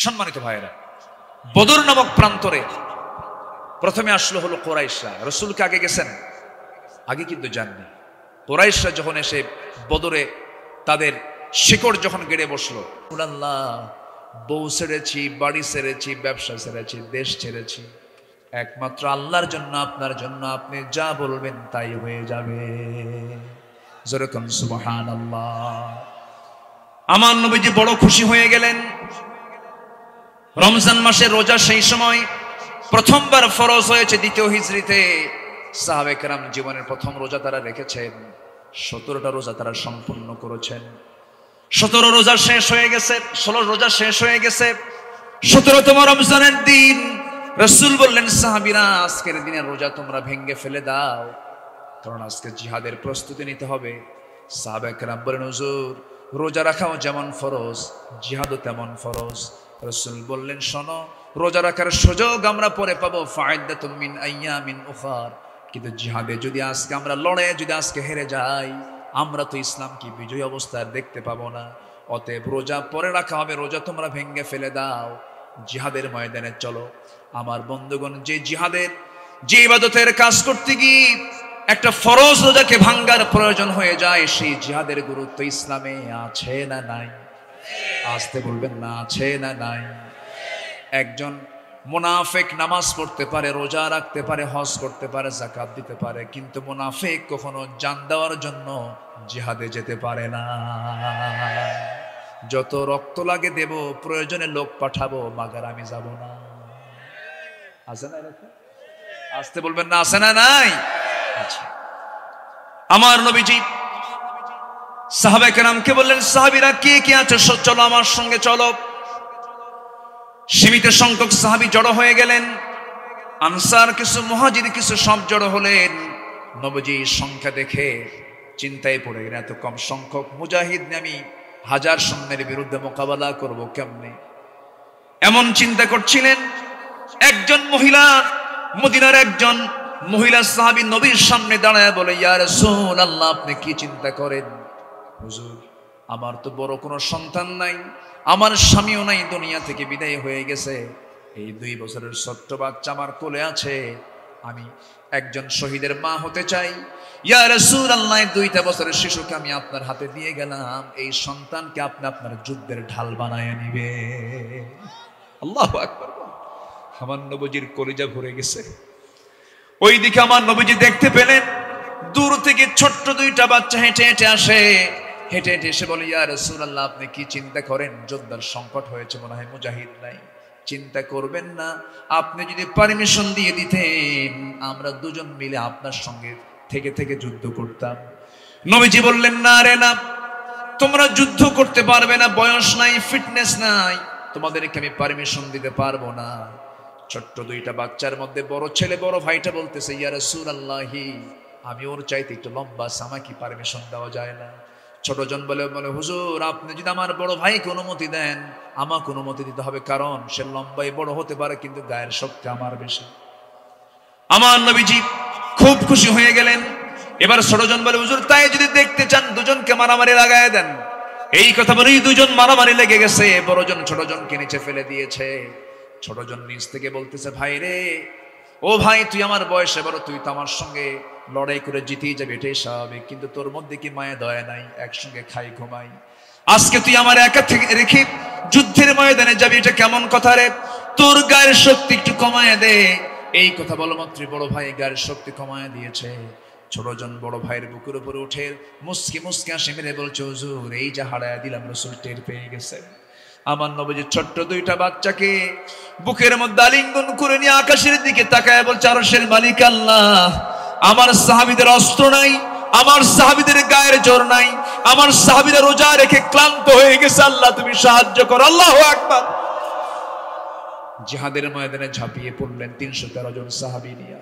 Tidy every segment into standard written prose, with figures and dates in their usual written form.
সম্মানিত ভাইয়েরা, বদর নামক প্রান্তরে প্রথমে আসলো হলো কুরাইশরা। রাসূলকে আগে গেছেন, আগে কিন্তু যাননি। কুরাইশরা যখন এসে বদরে তাদের শিকড় যখন গেড়ে বসলো, আল্লাহ, বউ ছেড়েছি, বাড়ি ছেড়েছি, ব্যবসা ছেড়েছি, দেশ ছেড়েছি, একমাত্র আল্লাহর জন্য, আপনার জন্য, আপনি যা বলবেন তাই হয়ে যাবে। যেরকম সুবহানাল্লাহ। আমার নবীজি বড় খুশি হয়ে গেলেন। রমজান মাসের রোজা সেই সময় প্রথমবার ফরজ হয়েছে দ্বিতীয় হিজরিতে। সাহাবে কেরাম জীবনের প্রথম রোজা তারা রেখেছেন। 17টা রোজা তারা সম্পূর্ণ করেছেন। 17 রোজা শেষ হয়ে গেছে, 16 রোজা শেষ হয়ে গেছে। 17তম রমজানের দিন রাসূল বললেন, সাহাবীরা, আজকের দিনের রোজা তোমরা ভেঙে ফেলে দাও, কারণ আজকে জিহাদের প্রস্তুতি নিতে হবে। সাহাবে কেরাম বলেন, হুজুর, রোজা রাখাও যেমন ফরজ, জিহাদও তেমন ফরজ। রাসূল বললেন, শোনো, রোজা রাখার সুযোগ আমরা পরে পাবো, ফাইদাতুম মিন আইয়ামিন উখার, কিন্তু জিহাদে যদি আজকে আমরা লড়ে যদি আজকে হেরে যাই, আমরা তো ইসলামকে বিজয়ী অবস্থায় দেখতে পাবো না। অতএব রোজা পরে রাখা হবে, রোজা তোমরা ভেঙে ফেলে দাও, জিহাদের ময়দানে চলো। আমার বন্ধুগণ, যে জিহাদের, যে ইবাদতের কাজ করতে গিয়ে একটা ফরজ রোজাকে ভাঙ্গার প্রয়োজন হয়ে যায়, সেই জিহাদের গুরুত্ব ইসলামে আছে না নাই? আসতে বলবেন না, আছে না নাই? একজন মুনাফিক নামাজ পড়তে পারে, রোজা রাখতে পারে, হজ করতে পারে, যাকাত দিতে পারে, কিন্তু মুনাফিক কখনো জান দেওয়ার জন্য জিহাদে যেতে পারে না। যত রক্ত লাগে দেব, প্রয়োজনে লোক পাঠাবো, মাগার আমি যাব না। আছে না এরকম? আসতে বলবেন না, আছে না নাই? আচ্ছা, আমার নবীজি সাহাবা কেরামকে বললেন, সাহাবীরা কে কে আছে চলো আমার সঙ্গে চলো। সীমিত সংখ্যক সাহাবী জড়ো হয়ে গেলেন। আনসার কিছু, মুহাজির কিছু, সব জড়ো হলেন। নবীজি সংখ্যা দেখে চিন্তায় পড়ে গেলেন, এত কম সংখ্যক মুজাহিদ নিয়ে আমি 1000 সৈন্যের বিরুদ্ধে মোকাবেলা করব কেমনে? এমন চিন্তা করছিলেন। একজন মহিলা, মদিনার একজন মহিলা সাহাবী নবীর সামনে দাঁড়ায় বলে, ইয়া রাসূলুল্লাহ, আপনি কি চিন্তা করেন? হুজুর, আমার তো বড় কোনো সন্তান নাই, আমার স্বামীও নাই, দুনিয়া থেকে বিদায় হয়ে গেছে, এই 2 বছরের ছোট্ট বাচ্চা আমার কোলে আছে, আমি একজন শহীদের মা হতে চাই। ইয়া রাসূলুল্লাহ, 2টা বছরের শিশুকে আমি আপনার হাতে দিয়ে গেলাম, এই সন্তানকে আপনি আপনার যুদ্ধের ঢাল বানায় নিবে। আল্লাহু আকবার। আমার নবীজির কলিজা ভরে গেছে। ওইদিকে আমার নবীজি দেখতে পেলেন দূর থেকে ছোট্ট 2টা বাচ্চা হেঁটে হেঁটে আসে। হেঁটে হেঁটে এসে বলে, ইয়া রাসূলুল্লাহ, আপনি কি চিন্তা করেন? যোদ্ধার সংকট হয়েছে, মনে হয় মুজাহিদ নাই। চিন্তা করবেন না, আপনি যদি পারমিশন দিয়ে দিতেন, আমরা দুজন মিলে আপনার সঙ্গে থেকে থেকে যুদ্ধ করতাম। নবীজি বললেন, না রে না, তোমরা যুদ্ধ করতে পারবে না, বয়স নাই, ফিটনেস নাই, তোমাদেরকে আমি পারমিশন দিতে পারবো না। ছোট্ট 2টা বাচ্চার মধ্যে বড় ছেলে, বড় ভাইটা বলতেছে, ইয়া রাসূলুল্লাহ, আমি ওর চাইতে একটু লম্বা, আমাকে পারমিশন দেওয়া যায় না? ছোটজন বলে, হুজুর, আপনি যদি আমার বড় ভাইকে অনুমতি দেন, আমাকে অনুমতি দিতে হবে, কারণ সে লম্বাই বড় হতে পারে, কিন্তু গায়ের শক্তি আমার বেশি। আমার নবীজি খুব খুশি হয়ে গেলেন। এবার ছোটজন বলে, হুজুর, তাই যদি দেখতে চান, দুজনকে মারামারি লাগায় দেন। এই কথা বলেই 2জন মারামারি লেগে গেছে। বড়জন ছোটজনকে নিচে ফেলে দিয়েছে। ছোটজন নিচ থেকে বলতেছে, ভাই রে, ও ভাই, তুই আমার বয়সে বড়, তুই তো আমার সঙ্গে লড়াই করে জিতেই যাবে, এটাই স্বাভাবিক, কিন্তু তোর মধ্যে কি মায়া দয়া নাই? একসঙ্গে খাই ঘুমাই, আজকে তুই আমার একা থেকে রেখে যুদ্ধের ময়দানে যাবি, এটা কেমন কথা রে? তোর গায়ের শক্তি একটু কমায় দে। এই কথা বলা মাত্রই বড় ভাই গায়ের শক্তি কমায় দিয়েছে। ছোটজন বড় ভাইয়ের বুকের উপরে উঠে মুসকি মুসকি হাসি মেরে বলছে, হুজুর, এই যা হারায় দিলাম, রাসূল টের পেয়ে গেছে। আমার নবীজি ছোট্ট 2টা বাচ্চাকে বুকের মধ্যে আলিঙ্গন করে নিয়ে আকাশের দিকে তাকায় বলছে, আরশের মালিক আল্লাহ, আমার সাহাবীদের অস্ত্র নাই, আমার সাহাবীদের গায়ের জোর নাই, আমার সাহাবীরা রোজা রেখে ক্লান্ত হয়ে গেছে, আল্লাহ তুমি সাহায্য করো। আল্লাহু আকবার। জিহাদের ময়দানে ঝাঁপিয়ে পড়লেন 313 জন সাহাবী নিয়ে।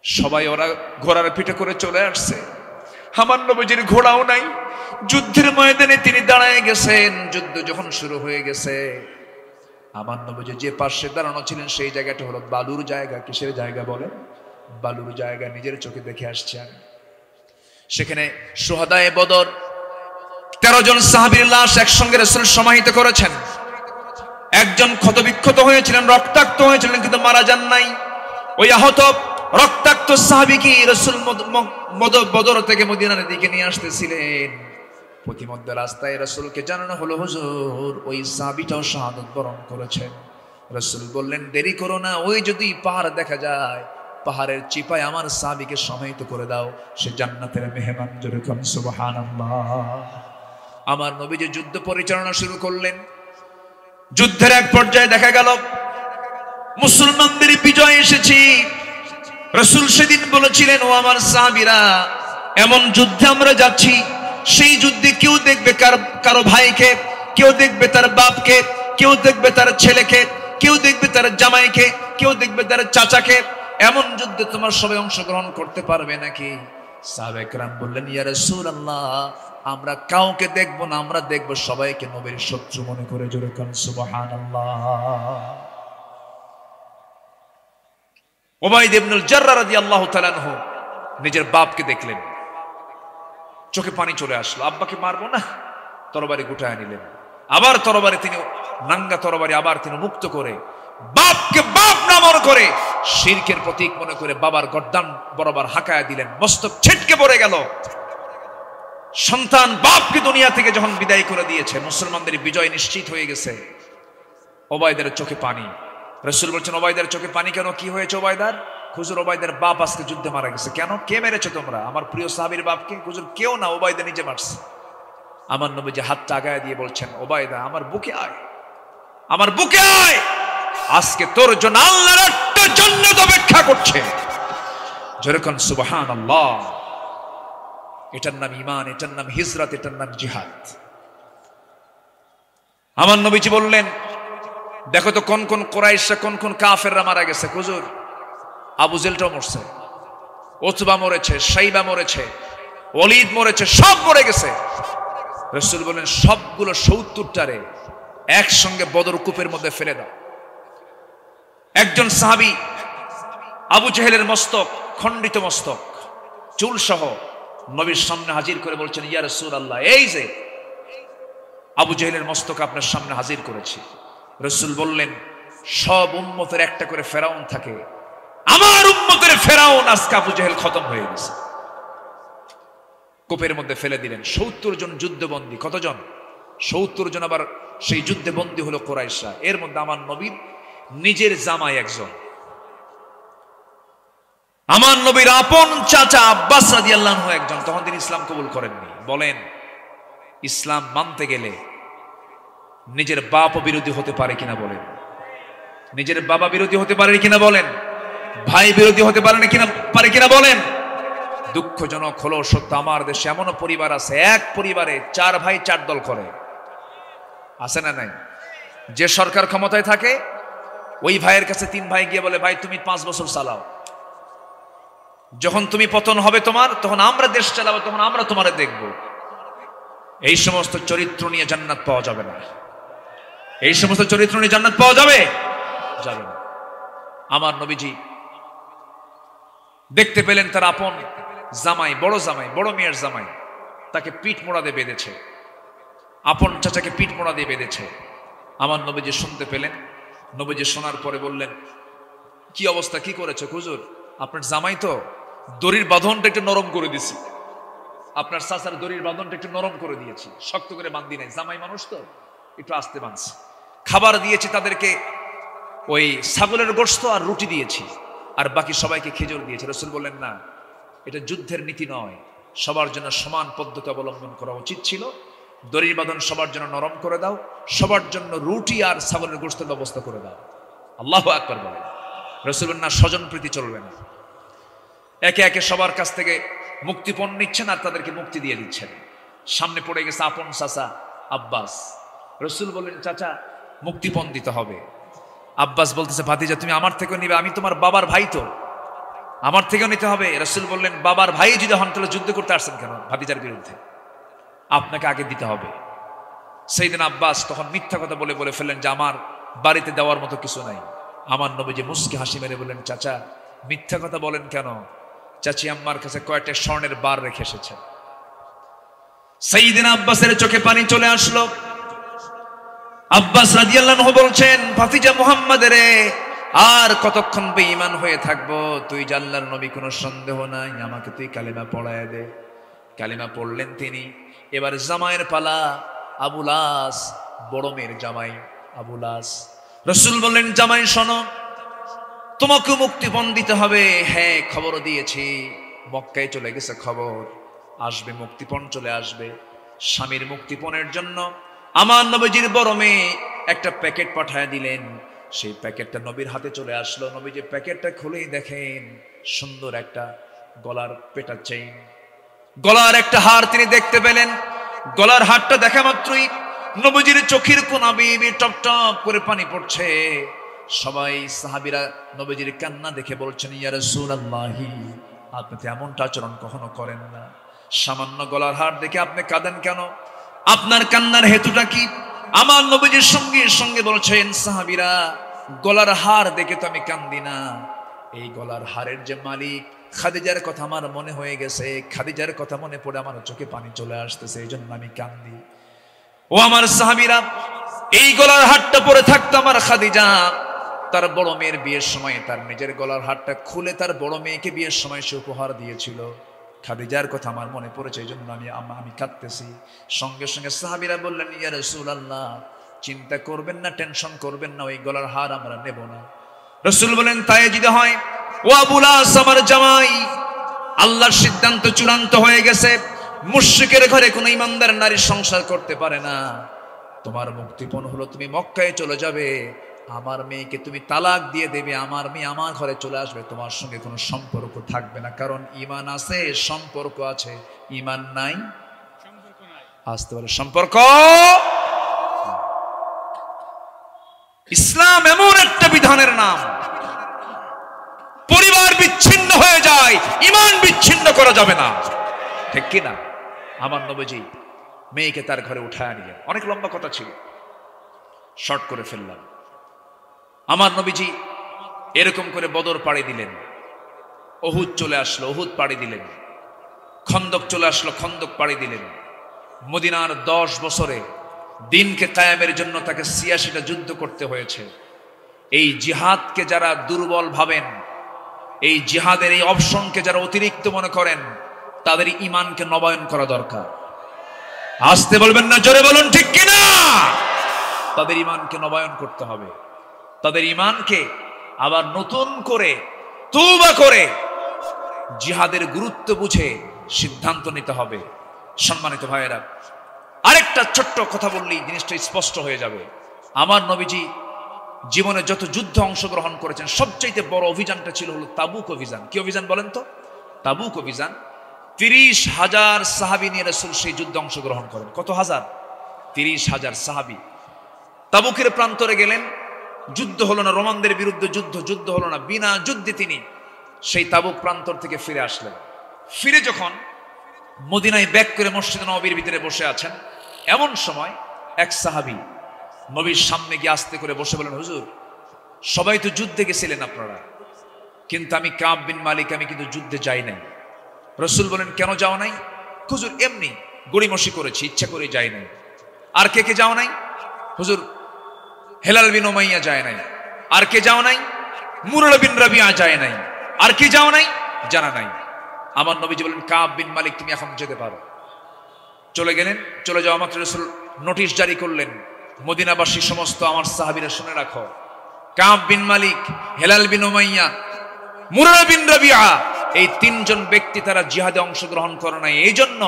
সবাই ওরা ঘোড়ার পিঠে করে চলে আসছে। আমার নবীজির ঘোড়াও নাই। যুদ্ধের ময়দানে তিনি দাঁড়ায় গেছেন। যুদ্ধ যখন শুরু হয়ে গেছে, আমার নবীজি যে পাশে দাঁড়ানো ছিলেন সেই জায়গাটা হলো বালুর জায়গা। কিসের জায়গা বলেন? বালুর জায়গা। নিজের চোখে দেখে আসছি আমি। সেখানে শুহাদায়ে বদর 13 জন সাহাবীর লাশ একসঙ্গে রাসূল সমাহিত করেছেন। একজন ক্ষতবিক্ষত হয়েছিলেন, রক্তাক্ত হয়েছিলেন, কিন্তু মারা যান নাই। ওই আহত রক্তাক্ত সাহাবীকে রাসূল বদর থেকে মদিনার দিকে নিয়ে আসতেছিলেন। প্রতিমধ্যে রাস্তায় রাসূলকে জানানো হলো, হুজুর ওই সাহাবীটাও শাহাদাত বরণ করেছেন। রাসূল বললেন, দেরি করো না, ওই যদি পাহাড় দেখা যায়, পাহাড়ের চিপায় আমার সাহাবীকে সমাহিত করে দাও, সে জান্নাতের মেহমান। জোরে কোন সুবহানাল্লাহ। আমার নবীজি যুদ্ধ পরিচালনা শুরু করলেন। যুদ্ধের এক পর্যায়ে দেখা গেল মুসলমানদের বিজয় এসেছে। রাসূল সেদিন বলেছিলেন, ও আমার সাহাবীরা, এমন যুদ্ধে আমরা যাচ্ছি, সেই যুদ্ধে কেউ দেখবে কারো ভাইকে, কেউ দেখবে তার বাপকে, কেউ দেখবে তার ছেলেকে, কেউ দেখবে তার জামাইকে, কেউ দেখবে তার চাচাকে। এমন যুদ্ধে তোমার সবাই অংশগ্রহণ করতে পারবে নাকি? সাহাবায়ে কেরাম বললেন, ইয়া রাসূলুল্লাহ, আমরা কাউকে দেখব না, আমরা দেখব সবাইকে নবীর শত্রু মনে করে। জোরে কোন সুবহানাল্লাহ। উবাইদ ইবনুল জাররাহ রাদিয়াল্লাহু তাআলা আনহু নিজের বাপকে দেখলেন, চোখে পানি চলে আসলো। আব্বাকে মারবো না, তরবারি গুটায় নিলেন। আবার তরবারি তিনি, নাঙ্গা তরবারি আবার তিনি মুক্ত করে বাপকে বাপ না মনে করে, শিরকের প্রতীক মনে করে বাবার গর্দান বরাবর হাঁকায়া দিলেন। মস্তক ছিটকে পড়ে গেল। সন্তান বাপকে দুনিয়া থেকে যখন বিদায় করে দিয়েছে, মুসলমানদের বিজয় নিশ্চিত হয়ে গেছে। ওবায়দার চোখে পানি। রাসূল বলছেন, ওবায়দার চোখে পানি কেন? কি হয়েছে ওবায়দার? হুজুর, ওবায়দার বাপ আজকে যুদ্ধে মারা গেছে। কেন? কে মেরেছে তোমরা? আমার প্রিয় সাহাবীর বাপকে। হুজুর, কেউ না, ওবায়দা নিজে মারছে। আমার নবীজি হাতটা আগায় দিয়ে বলছেন, ওবায়দা আমার বুকে আয়, আমার বুকে আয়, আজকে তোর জন্য আল্লাহর একটা জান্নাত অপেক্ষা করছে। যেরকম সুবহানাল্লাহ। এটার নাম ঈমান, এটার নাম হিজরত, এটার নাম জিহাদ। আমার নবীজি বললেন, দেখো তো কোন কোন কুরাইশরা, কোন কোন কাফেররা মারা গেছে। হুজুর, আবু জেলটাও মরছে, উতবা মরেছে, শাইবা মরেছে, ওলীদ মরেছে, সব মরে গেছে। রাসূল বলেন, সবগুলো ৭০টারে একসঙ্গে বদর কূপের মধ্যে ফেলে দাও। একজন সাহাবী আবু জেহেলের মস্তক, খণ্ডিত মস্তক, চুল সহ নবীর সামনে হাজির করে বলছেন, ইয়া রাসূলুল্লাহ, এই যে আবু জেহেলের মস্তক আপনার সামনে হাজির করেছি। রাসূল বললেন, সব উম্মতের একটা করে ফেরাউন থাকে, আমার উম্মতের ফেরাউন আজকে আবু জেহেল খতম হয়ে গেছে। কূপের মধ্যে ফেলে দিলেন। ৭০ জন যুদ্ধবন্দী। কতজন? ৭০ জন। আবার সেই যুদ্ধে বন্দী হলো কুরাইশরা। এর মধ্যে আমার নবীর নিজের জামাই একজন, আমার নবীর আপন চাচা আব্বাস রাদিয়াল্লাহু আনহু একজন। তখন তিনি ইসলাম কবুল করেননি। বলেন, ইসলাম মানতে গেলে নিজের বাপ বিরোধী হতে পারে কিনা বলেন? নিজের বাবা বিরোধী হতে পারে কিনা বলেন? ভাই বিরোধী হতে পারে কিনা বলেন? দুঃখজনক হলো সত্য, আমার দেশে এমনও পরিবার আছে, এক পরিবারে ৪ ভাই ৪ দল করে। আছে না নাই? যে সরকার ক্ষমতায় থাকে, ওই ভাইয়ের কাছে ৩ ভাই গিয়ে বলে, ভাই তুমি ৫ বছর চালাও, যখন তুমি পতন হবে তোমার, তখন আমরা দেশ চালাবো, তখন আমরা তোমারে দেখব। এই সমস্ত চরিত্র নিয়ে জান্নাত পাওয়া যাবে না। এই সমস্ত চরিত্র নিয়ে জান্নাত পাওয়া যাবে না। আমার নবীজি দেখতে পেলেন তার আপন জামাই, বড় মেয়ের জামাই, তাকে পিঠ মোড়া দিয়ে বেঁধেছে, আপন চাচাকে পিঠ মোড়া দিয়ে বেঁধেছে। আমার নবীজি শুনতে পেলেন। নবীজি শোনার পরে বললেন, কি অবস্থা, কি করেছে? হুজুর, আপনার জামাই তো দড়ির বাঁধনটা একটু নরম করে দিয়েছি, আপনার চাচার দড়ির বাঁধনটা একটু নরম করে দিয়েছি, শক্ত করে বাঁধি নাই, জামাই মানুষ তো একটু আস্তে বাঁধছি। খাবার দিয়েছি তাদেরকে, ওই ছাগলের গোশত আর রুটি দিয়েছি, আর বাকি সবাইকে খেজুর দিয়েছে। রাসূল বললেন, না, এটা যুদ্ধের নীতি নয়, সবার জন্য সমান পদ্ধতি অবলম্বন করা উচিত ছিল। দড়ির বাঁধন সবার জন্য নরম করে দাও, সবার জন্য রুটি আর ছাগলের গোশতের ব্যবস্থা করে দাও। আল্লাহু আকবার বলেন। রাসূল বলেন, না, স্বজন প্রীতি চলবে না। একে একে সবার কাছ থেকে মুক্তিপণ নিচ্ছেন আর তাদেরকে মুক্তি দিয়ে দিচ্ছেন। সামনে পড়ে গেছে আপন চাচা আব্বাস। রাসূল বললেন, চাচা মুক্তিপণ দিতে হবে। আব্বাস বলতেছে, ভাতিজা তুমি আমার থেকেও নিবে, আমি তোমার বাবার ভাই, তো আমার থেকেও নিতে হবে। রাসূল বললেন, বাবার ভাই যদি হন তাহলে যুদ্ধ করতে আসছেন কেন ভাতিজার বিরুদ্ধে? আপনাকে আগে দিতে হবে। সেইদিন আব্বাস তখন মিথ্যা কথা বলে ফেললেন যে আমার বাড়িতে দেওয়ার মতো কিছু নাই। আমার নবীজি মুস্কি হাসি মেরে বললেন, চাচা মিথ্যা কথা বলেন কেন? চাচি আম্মার কাছে কয়েকটা স্বর্ণের বার রেখে এসেছেন। সেইদিন আব্বাসের চোখে পানি চলে আসলো। আব্বাস রাদিয়াল্লাহু আনহু বলছেন, ভাতিজা মুহাম্মদ রে, আর কতক্ষণ বেঈমান হয়ে থাকবো? তুই যে আল্লাহর নবী, কোনো সন্দেহ নাই, আমাকে তুই কালিমা পড়ায় দে। কালিমা পড়লেন তিনি। এবার জামাইয়ের পালা। আবুল আস, বড় মেয়ের জামাই আবুল আস। রাসূল বললেন, জামাই শোনো, তোমাকে মুক্তিপণ দিতে হবে। হ্যাঁ, খবরও দিয়েছি, মক্কায় চলে গেছে খবর, আসবে মুক্তিপণ, চলে আসবে। স্বামীর মুক্তিপণের জন্য আমার নবীজির বড় মেয়ে একটা প্যাকেট পাঠায় দিলেন। সেই প্যাকেটটা নবীর হাতে চলে আসলো। নবীজি প্যাকেটটা খুলেই দেখেন সুন্দর একটা গলার পেটা চেইন, গলার একটা হার তিনি দেখতে পেলেন। গলার হারটা দেখা মাত্রই নবীজির চোখের কোনা বেয়ে টপ টপ করে পানি পড়ছে। সবাই সাহাবীরা নবীজির কান্না দেখে বলছেন, ইয়া রাসূলুল্লাহি, আপনি তো এমনটা আচরণ কখনো করেন না। সামান্য গলার হার দেখে আপনি কাঁদেন কেন? আপনার কান্নার হেতুটা কি? আমার নবীজির সঙ্গে সঙ্গে বলছেন সাহাবীরা, গলার হার দেখে তো আমি কান্দি না, এই গলার হারের যে মালিক খাদিজার কথা আমার মনে হয়ে গেছে, খাদিজার কথা মনে পড়ে আমার চোখে পানি চলে আসতেছে, এই জন্য আমি কান্দি। ও আমার সাহাবীরা, এই গলার হারটা পরে থাকতো আমার খাদিজা, তার বড় মেয়ের বিয়ের সময় তার নিজের গলার হারটা খুলে তার বড় মেয়েকে বিয়ের সময় সে উপহার দিয়েছিল। খাদিজার কথা আমার মনে পড়েছে, এই জন্য আমি কাঁদতেছি। সঙ্গে সঙ্গে সাহাবীরা বললেন, ইয়া রাসূলুল্লাহ, চিন্তা করবেন না, টেনশন করবেন না, ওই গলার হার আমরা নেব না। রাসূল বলেন, তাই যদি হয়, ও আবুল আস আমার জামাই, আল্লাহর সিদ্ধান্ত চূড়ান্ত হয়ে গেছে, মুশরিকের ঘরে কোনো ইমানদার নারী সংসার করতে পারে না। তোমার মুক্তিপণ হলো তুমি মক্কায় চলে যাবে, আমার মেয়েকে তুমি তালাক দিয়ে দেবে, আমার মেয়ে আমার ঘরে চলে আসবে, তোমার সঙ্গে কোনো সম্পর্ক থাকবে না। কারণ ঈমান আছে, সম্পর্ক আছে, ঈমান নাই, আসতে পারে সম্পর্ক। ইসলাম এমন একটা বিধানের নাম, পরিবার বিচ্ছিন্ন হয়ে যায়, ঈমান বিচ্ছিন্ন করা যাবে না, ঠিক কি না? আমার নবীজি মেয়েকে তার ঘরে উঠায় নিলেন। অনেক লম্বা কথা ছিল, শর্ট করে ফেললাম। আমার নবীজি এরকম করে বদর পাড়ি দিলেন, উহুদ চলে আসলো, উহুদ পাড়ি দিলেন, খন্দক চলে আসলো, খন্দক পাড়ি দিলেন। মদিনার 10 বছরে দিনকে কায়েমের জন্য তাকে 86টা যুদ্ধ করতে হয়েছে। এই জিহাদকে যারা দুর্বল ভাবেন, এই জিহাদের এই অপশনকে যারা অতিরিক্ত মনে করেন, তাদের ঈমানকে নবায়ন করা দরকার। আসতে বলবেন না, জোরে বলুন, ঠিক কিনা? তাদের ঈমানকে নবায়ন করতে হবে, তাদের ঈমানকে আবার নতুন করে তওবা করে জিহাদের গুরুত্ব বুঝে সিদ্ধান্ত নিতে হবে। সম্মানিত ভাইয়েরা, আরেকটা ছোট্ট কথা বললেই জিনিসটা স্পষ্ট হয়ে যাবে। আমার নবীজি জীবনে যত যুদ্ধে অংশগ্রহণ করেছেন, সবচেয়ে বড় অভিযানটা ছিল হলো তাবুক অভিযান। কি অভিযান বলেন তো? তাবুক অভিযান। 30,000 সাহাবী নিয়ে রাসূল সেই যুদ্ধে অংশগ্রহণ করেন। কত হাজার? 30,000 সাহাবী তাবুকের প্রান্তরে গেলেন। যুদ্ধ হলো না, রোমানদের বিরুদ্ধে যুদ্ধ হলো না, বিনা যুদ্ধে তিনি সেই তাবুক প্রান্তর থেকে ফিরে আসলেন। ফিরে যখন মদিনায় ব্যাক করে মসজিদ নববীর ভিতরে বসে আছেন, এমন সময় এক সাহাবী নবীর সামনে গিয়ে আস্তে করে বসে বলেন, হুজুর, সবাই তো যুদ্ধে গেছিলেন আপনারা, কিন্তু আমি কাব বিন মালিক, আমি কিন্তু যুদ্ধে যাই নাই। রাসূল বলেন, কেন যাও নাই? হুজুর, এমনি গড়িমসি করেছি, ইচ্ছা করে যাই নাই। আর কে কে যাও নাই? হুজুর, হেলাল বিন উমাইয়া যায় নাই। আর কে যাও নাই? মুরারা বিন রাবিয়া যায় নাই। আর কে যাও নাই? জানা নাই। আমার নবীজি বলেন, কাব বিন মালিক, তুমি এখন যেতে পারো। চলে গেলেন। চলে যাওয়া মাত্র রাসূল নোটিশ জারি করলেন, মদিনাবাসী সমস্ত আমার সাহাবীরা শুনে রাখো, কাব বিন মালিক, হেলাল বিন উমাইয়া, মুরারা বিন রাবিয়া, এই 3 জন ব্যক্তি তারা জিহাদে অংশগ্রহণ করে নাই। এই জন্য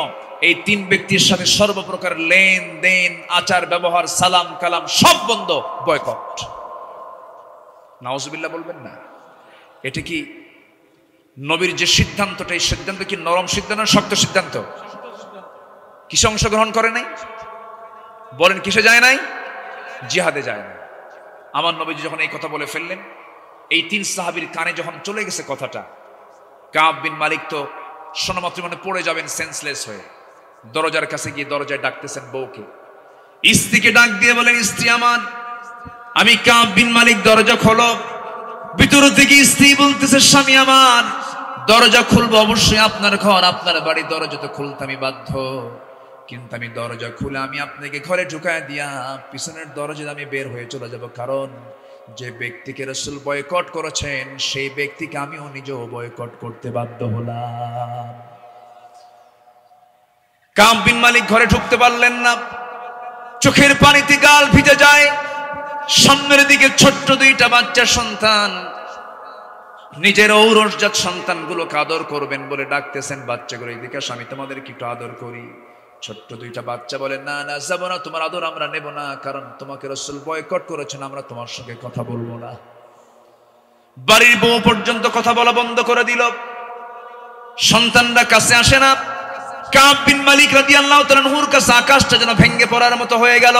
এই 3 ব্যক্তির সাথে সর্বপ্রকার লেনদেন, আচার ব্যবহার, সালাম কালাম সব বন্ধ, বয়কট। নাউজুবিল্লাহ বলবেন না? এটা কি নবীর যে সিদ্ধান্তটা, এই সিদ্ধান্ত কি নরম সিদ্ধান্ত না শক্ত সিদ্ধান্ত? কিসে অংশগ্রহণ করে নাই? বলেন, কিসে যায় নাই? জিহাদে যায় না। আমার নবীজি যখন এই কথা বলে ফেললেন, এই 3 সাহাবীর কানে যখন চলে গেছে কথাটা, কাব বিন মালিক তো শোনামাত্র মানে পড়ে যাবেন সেন্সলেস হয়ে। দরজার কাছে গিয়ে দরজায় ডাকতেছেন বউকে, স্ত্রীকে ডাক দিয়ে বলেন, স্ত্রী আমার, আমি কাব বিন মালিক, দরজা খোলো। ভিতর থেকে স্ত্রী বলতেছে, স্বামী আমার, দরজা খুলবো, অবশ্যই আপনার ঘর, আপনার বাড়ি, দরজা তো খুলতে আমি বাধ্য, কিন্তু আমি দরজা খুলে আমি আপনাকে ঘরে ঢুকায় দিয়া পিছনের দরজা আমি বের হয়ে চলে যাব, কারণ যে ব্যক্তিকে রাসূল বয়কট করেছেন সেই ব্যক্তিকে আমিও নিজেও বয়কট করতে বাধ্য হলাম। কাব বিন মালিক ঘরে ঢুকতে পারলেন না, চোখের পানিতে গাল ভিজে যায়। সামনের দিকে ছোট্ট দুইটা বাচ্চা সন্তান, নিজের ঔরসজাত সন্তানগুলোকে আদর করবেন বলে ডাকতেছেন, বাচ্চাগুলো এদিকে আসো, আমি তোমাদেরকে একটু আদর করি। ছোট্ট দুইটা বাচ্চা বলে, না না যাবো না, তোমার আদর আমরা নেব না, কারণ তোমাকে রাসূল বয়কট করেছেন, আমরা তোমার সঙ্গে কথা বলবো না। বাড়ির বউ পর্যন্ত কথা বলা বন্ধ করে দিল, সন্তানরা কাছে আসে না। কাব বিন মালিক রাদিয়াল্লাহু তাআলা আনহুর কাছে আকাশটা যেন ভেঙে পড়ার মতো হয়ে গেল।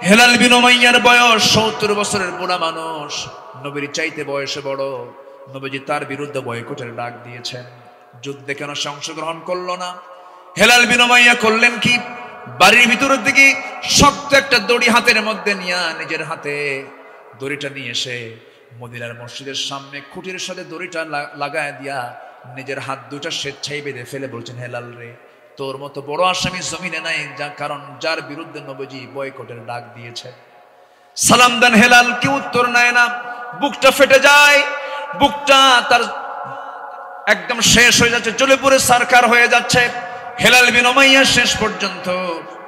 হেলাল বিন উমাইয়ার বয়স ৭০ বছরের বুড়া মানুষ, নবীর চাইতে বয়সে বড়। নবীজি তার বিরুদ্ধে বয়কটের ডাক দিয়েছেন, যুদ্ধে কেন অংশগ্রহণ করলো না? হেলাল বিন উমাইয়া করলেন কি, বাড়ির ভিতরের দিকে শক্ত একটা দড়ি হাতের মধ্যে নিয়ে, নিজের হাতে দড়িটা নিয়ে এসে মদিনার মসজিদের সামনে খুঁটির সাথে দড়িটা লাগায় দিয়া নিজের হাত দুটা স্বেচ্ছায় বেঁধে ফেলে বলছেন, হেলাল রে, তোর মতো বড় আসামি জমিনে নাই, কারণ যার বিরুদ্ধে নবীজি বয়কটের ডাক দিয়েছে। সালাম দেন হেলাল, কি উত্তর নেয় না, বুকটা ফেটে যায়, বুকটা তার একদম শেষ হয়ে যাচ্ছে, জ্বলে পুড়ে সারকার হয়ে যাচ্ছে। হেলাল বিন উমাইয়া শেষ পর্যন্ত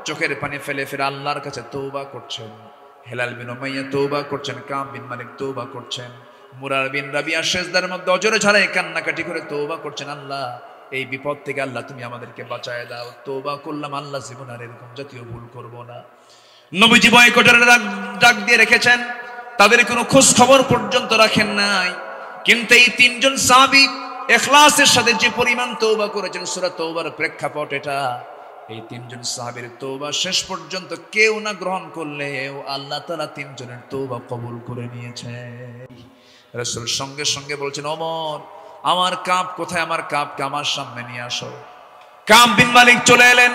চোখের পানি ফেলে ফেলে আল্লাহর কাছে তওবা করছেন। হেলাল বিন উমাইয়া তওবা করছেন, কাব বিন মালিক তওবা করছেন, মুরার বিন রাবিয়া সিজদার মধ্যে অজরে ঝাড়ায় কান্নাকাটি করে তওবা করছেন, আল্লাহ এই বিপদ থেকে আল্লাহ তুমি আমাদেরকে বাঁচায় দাও, তওবা করলাম আল্লাহ, জীবন আর এরকম জাতীয় ভুল করব না। নবীজি বয়কটের ডাক দিয়ে রেখেছেন, তাদের কোনো খোঁজ খবর পর্যন্ত রাখেন নাই। কিন্তু এই তিনজন সাহাবী ইখলাসের সাথে যে পরিমাণ তওবা করেছেন, সূরা তওবার প্রেক্ষাপট এটা, এই তিনজন সাহাবীর তওবা শেষ পর্যন্ত কেউ না গ্রহণ করলেও আল্লাহ তাআলা তিনজনের তওবা কবুল করে নিয়েছেন। রাসূল সঙ্গে সঙ্গে বলছেন, ওমর আমার কাব কোথায়, আমার কাবকে আমার সামনে নিয়ে আসো। কাব বিন মালিক চলে এলেন,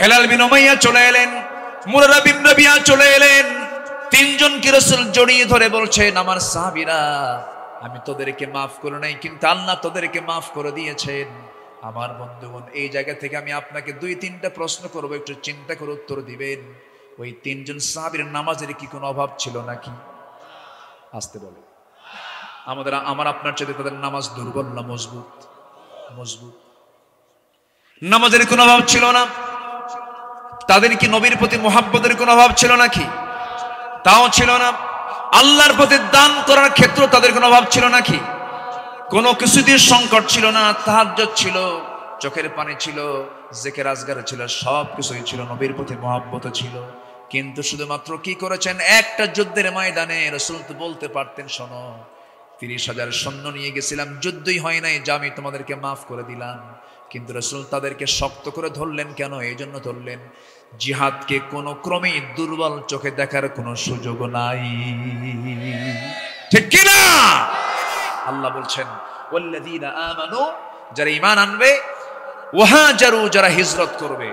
হেলাল বিন উমাইয়া চলে এলেন, মুরারা বিন রাবিয়া চলে এলেন। তিনজনকে রাসূল জড়িয়ে ধরে বলছেন, আমার সাহাবীরা, আমি তোদেরকে মাফ করে নাই, কিন্তু আল্লাহ তোদেরকে মাফ করে দিয়েছেন। আমার বন্ধুগণ, এই জায়গা থেকে আমি আপনাকে ২-৩টা প্রশ্ন করব, একটু চিন্তা করে উত্তর দিবেন। ওই তিনজন সাহাবীর নামাজের কি কোনো অভাব ছিল নাকি? আসতে বলে, আমার আপনার চাইতে তাদের নামাজ দুর্বল না মজবুত? মজবুত। নামাজের কোনো অভাব ছিল না। তাদের কি নবীর প্রতি মুহাব্বতের কোনো অভাব ছিল নাকি? তাও ছিল না। আল্লাহর পথে দান করার ক্ষেত্রে তাদের কোনো অভাব ছিল নাকি? কোনো কিছুদিন সংকট ছিল না। তাহাজ্জুদ ছিল, চোখের পানি ছিল, জিকির আজগার ছিল, সব কিছুই ছিল, নবীর প্রতি মুহাব্বত ছিল। কিন্তু শুধুমাত্র কি করেছেন, একটা যুদ্ধের ময়দানে রাসূল তো বলতে পারতেন, শোনো ৩০,০০০ সৈন্য নিয়ে গেছিলাম, যুদ্ধই হয় নাই, যা আমি তোমাদেরকে মাফ করে দিলাম। কিন্তু রাসূল তাদেরকে শক্ত করে ধরলেন কেন? এই জন্য ধরলেন, জিহাদকে কোনো ক্রমেই দুর্বল চোখে দেখার কোনো সুযোগ নাই, ঠিক কিনা? আল্লাহ বলছেন, ওয়াল্লাযীনা আমানু, যারা ঈমান আনবে, ওয়াহাজারু, যারা হিজরত করবে।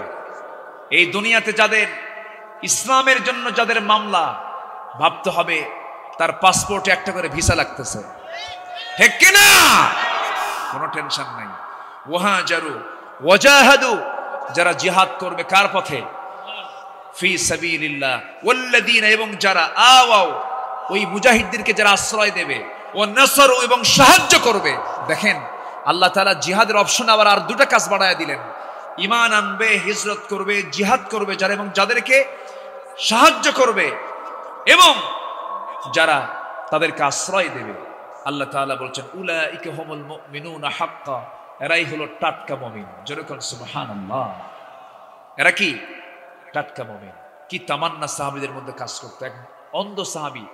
এই দুনিয়াতে যাদের ইসলামের জন্য যাদের মামলা, ভাবতে হবে তার পাসপোর্টে একটা করে ভিসা লাগতেছে, ঠিক কিনা? কোনো টেনশন নাই। ওয়াহাজারু ওয়াজাহাদু, যারা জিহাদ করবে কার পথে? ফি সাবিলিল্লাহ। ওয়াল্লাযীনা, এবং যারা আওয়াও, ওই মুজাহিদদেরকে যারা আশ্রয় দেবে, ও নাসরু, এবং সাহায্য করবে। দেখেন আল্লাহ তাআলা জিহাদের অপশন আবার আর দুটো কাজ বাড়ায় দিলেন, ঈমান আনবে, হিজরত করবে, জিহাদ করবে যারা, এবং যাদেরকে সাহায্য করবে এবং যারা তাদেরকে আশ্রয় দেবে। আল্লাহ তাআলা বলছেন, উলাইকা হুমুল মুমিনুনা হাক্কা, এরাই হলো টাটকা মুমিন। জোরে বলুন সুবহানাল্লাহ। এরা কি টাটকা মুমিন? কি তামান্না সাহাবীদের মধ্যে কাজ করতো। এক অন্ধ সাহাবী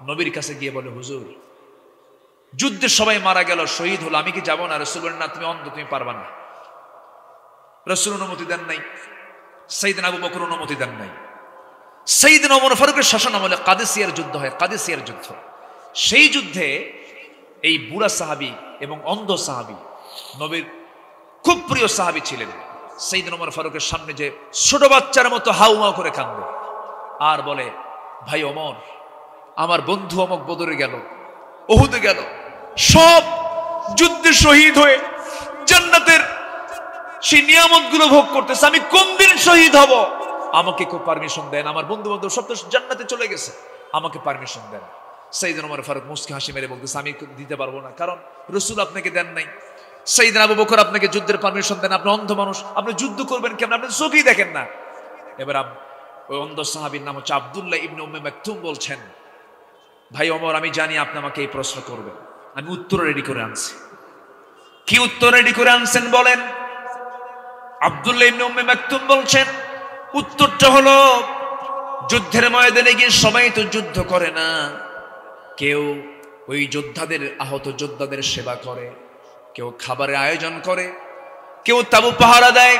নবীর কাছে গিয়ে বলে, হুজুর যুদ্ধে সবাই মারা গেল, শহীদ হলো, আমি কি যাব না? রাসূল বলেন, না, তুমি অন্ধ, তুমি পারবা না। রাসূল অনুমতি দেন নাই, সাইয়েদনা আবু বকর অনুমতি দেন নাই। সাইয়েদনা ওমর ফারুকের শাসন আমলে কাদেসিয়ার যুদ্ধ হয়, কাদেসিয়ার যুদ্ধ। সেই যুদ্ধে এই বুড়া সাহাবী এবং অন্ধ সাহাবী নবীর খুব প্রিয় সাহাবী ছিলেন। সাইয়েদনা ওমর ফারুকের সামনে যে ছোট বাচ্চার মতো হাউমাউ করে কাঁদে আর বলে, ভাই ওমর, আমার বন্ধু অমুক বদরে গেল, উহুদে গেল, সব যুদ্ধে শহীদ হয়ে জান্নাতের সেই নিয়ামতগুলো ভোগ করতেছে, আমি কোন দিন শহীদ হব, আমাকে কেউ পারমিশন দেন, আমার বন্ধু বান্ধব সব তো জান্নাতে চলে গেছে, আমাকে পারমিশন দেন। সাইয়েদনা ওমর ফারুক মুস্কি হাসি মেরে বলতেছে, আমি দিতে পারবো না, কারণ রাসূল আপনাকে দেন নাই। সাইয়েদনা আবু বকর আপনাকে যুদ্ধের পারমিশন দেন, আপনি অন্ধ মানুষ, আপনি যুদ্ধ করবেন কেমন, আপনি চোখেই দেখেন না। এবার ওই অন্ধ সাহাবীর নাম হচ্ছে আব্দুল্লাহ ইবনে উম্মে মাকতুম বলছেন, ভাই ওমর, আমি জানি আপনি আমাকে এই প্রশ্ন করবেন, আমি উত্তর রেডি করে আনছি। কি উত্তর রেডি করে আনছেন বলেন? আব্দুল্লাহ ইবনে উম্মে মাকতুম বলছেন, উত্তরটা হলো, যুদ্ধের ময়দানে গিয়ে সবাই তো যুদ্ধ করে না, কেউ ওই যোদ্ধাদের, আহত যোদ্ধাদের সেবা করে, কেউ খাবারের আয়োজন করে, কেউ তাবু পাহারা দেয়,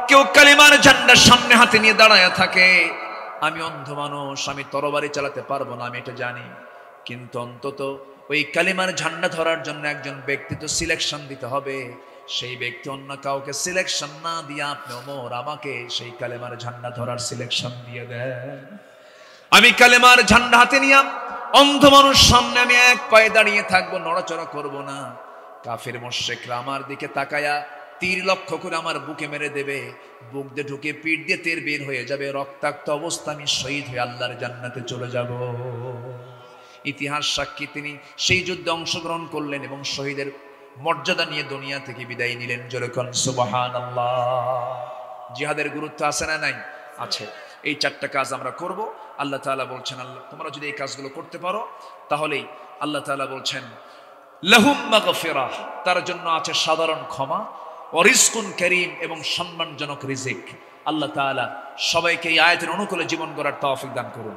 কেউ কালিমার ঝান্ডা সামনে হাতে নিয়ে দাঁড়ায় থাকে। আমি অন্ধ মানুষ, আমি তরবারি চালাতে পারবো না, আমি এটা জানি, কিন্তু অন্তত ওই কালিমার ঝান্ডা ধরার জন্য একজন ব্যক্তি তো সিলেকশন দিতে হবে, সেই ব্যক্তি অন্য কাউকে সিলেকশন না দিয়ে আপনি ওমর আমাকে সেই কালেমার ঝান্ডা ধরার সিলেকশন দিয়ে দেন। আমি কালেমার ঝান্ডা হাতে নিয়ে অন্ধ মানুষ সামনে আমি এক পায়ে দাঁড়িয়ে থাকবো, নড়াচড়া করব না। কাফের মুশরিকরা আমার দিকে তাকায়া তীর লক্ষ্য করে আমার বুকে মেরে দেবে, বুক দিয়ে ঢুকে পিঠ দিয়ে তের বের হয়ে যাবে, রক্তাক্ত অবস্থা আমি শহীদ হয়ে আল্লাহর জান্নাতে চলে যাব। ইতিহাস সাক্ষী, তিনি সেই যুদ্ধে অংশগ্রহণ করলেন এবং শহীদের মর্যাদা নিয়ে দুনিয়া থেকে বিদায় নিলেন। জোরে কোন সুবহানাল্লাহ। জিহাদের গুরুত্ব আছে না নাই? আছে। এই চারটা কাজ আমরা করব। আল্লাহ তাআলা বলছেন, আল্লাহ তোমরা যদি এই কাজগুলো করতে পারো তাহলেই আল্লাহ তাআলা বলছেন লাহুম মাগফিরাহ, তার জন্য আছে সাধারণ ক্ষমা, ওয়া রিজকুন কারীম, এবং সম্মানজনক রিজিক। আল্লাহ তাআলা সবাইকে এই আয়াতের অনুকূলে জীবন গড়ার তৌফিক দান করুন।